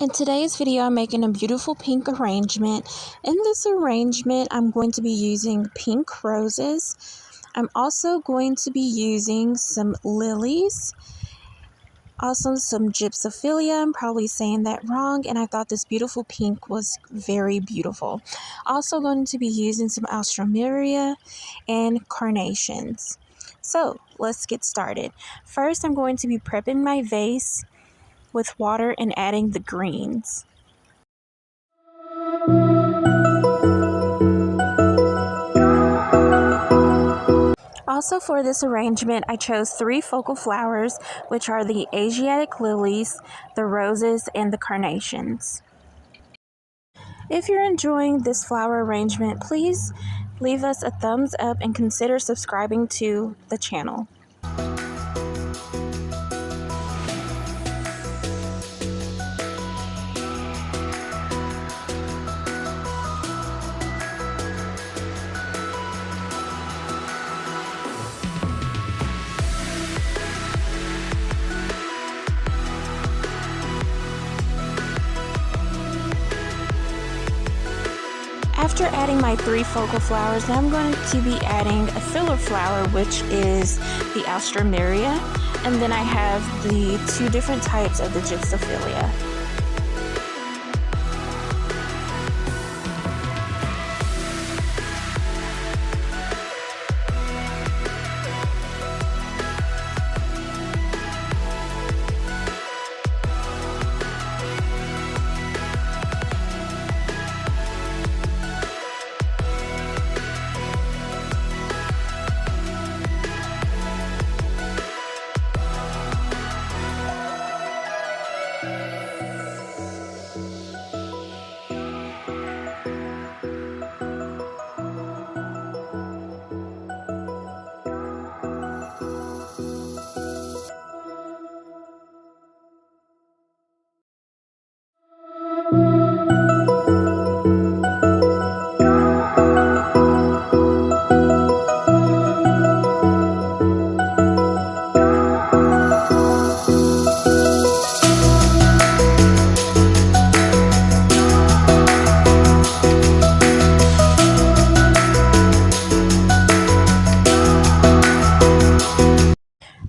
In today's video, I'm making a beautiful pink arrangement. In this arrangement, I'm going to be using pink roses. I'm also going to be using some lilies, also some gypsophilia. I'm probably saying that wrong, and I thought this beautiful pink was very beautiful. Also going to be using some alstroemeria and carnations. So let's get started. First, I'm going to be prepping my vase with water and adding the greens. Also for this arrangement, I chose 3 focal flowers, which are the Asiatic lilies, the roses, and the carnations. If you're enjoying this flower arrangement, please leave us a thumbs up and consider subscribing to the channel. After adding my 3 focal flowers, now I'm going to be adding a filler flower, which is the alstroemeria, and then I have the 2 different types of the gypsophilia.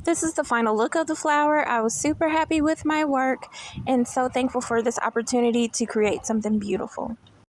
This is the final look of the flower. I was super happy with my work and so thankful for this opportunity to create something beautiful.